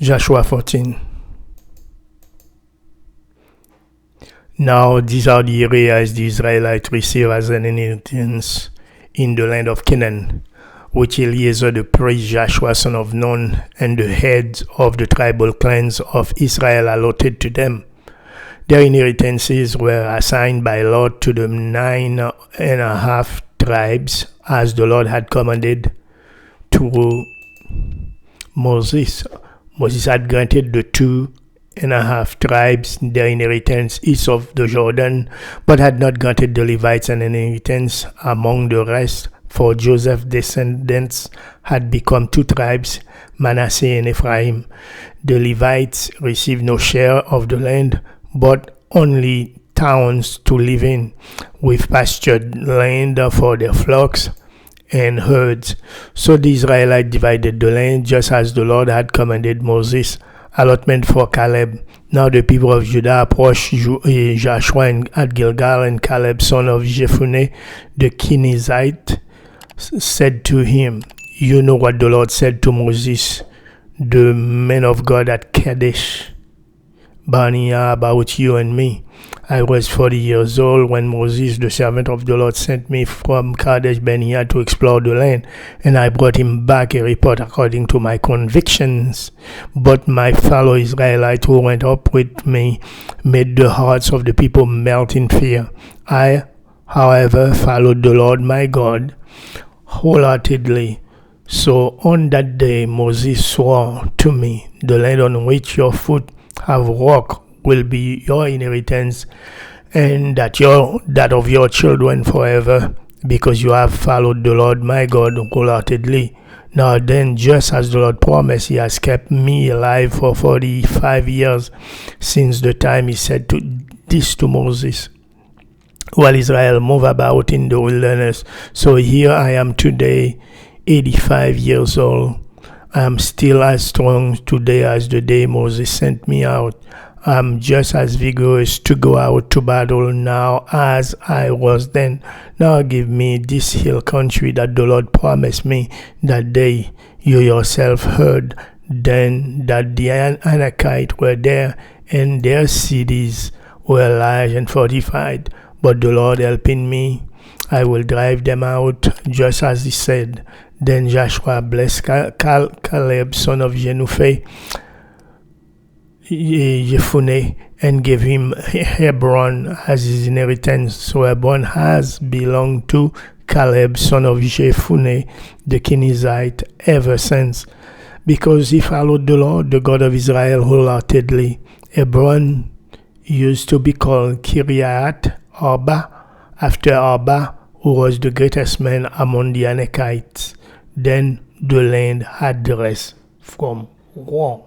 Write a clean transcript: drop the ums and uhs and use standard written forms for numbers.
Joshua 14. Now these are the areas the Israelites received as an inheritance in the land of Canaan, which Eleazar the priest, Joshua son of Nun, and the heads of the tribal clans of Israel allotted to them. Their inheritances were assigned by lot to the 9.5 tribes, as the Lord had commanded to Moses. Moses had granted the 2.5 tribes their inheritance east of the Jordan, but had not granted the Levites an inheritance among the rest, for Joseph's descendants had become 2 tribes, Manasseh and Ephraim. The Levites received no share of the land, but only towns to live in, with pastured land for their flocks and herds. So the Israelites divided the land just as the Lord had commanded Moses. Allotment for Caleb. Now the people of Judah approached Joshua at Gilgal, and Caleb, son of Jephunneh, the Kenizzite, said to him, "You know what the Lord said to Moses, the man of God at Kadesh Barnea, about you and me. I was 40 years old when Moses, the servant of the Lord, sent me from Kadesh Barnea to explore the land, and I brought him back a report according to my convictions. But my fellow Israelites who went up with me made the hearts of the people melt in fear. I, however, followed the Lord my God wholeheartedly. So on that day Moses swore to me, the land on which your foot have walked will be your inheritance, and that of your children forever, because you have followed the Lord my God wholeheartedly. Now then, just as the Lord promised, he has kept me alive for 45 years since the time he said this to Moses, while Israel moved about in the wilderness. So here I am today, 85 years old. I am still as strong today as the day Moses sent me out. I am just as vigorous to go out to battle now as I was then. Now give me this hill country that the Lord promised me that day you yourself heard then that the Anakites were there, and their cities were large and fortified. But the Lord helping me, I will drive them out just as he said." Then Joshua blessed Caleb, son of Jephunneh, and gave him Hebron as his inheritance. So Hebron has belonged to Caleb, son of Jephunneh, the Kenizzite, ever since, because he followed the Lord, the God of Israel, wholeheartedly. Hebron used to be called Kiriath Arba, after Arba, who was the greatest man among the Anakites. Then the land had rest from war.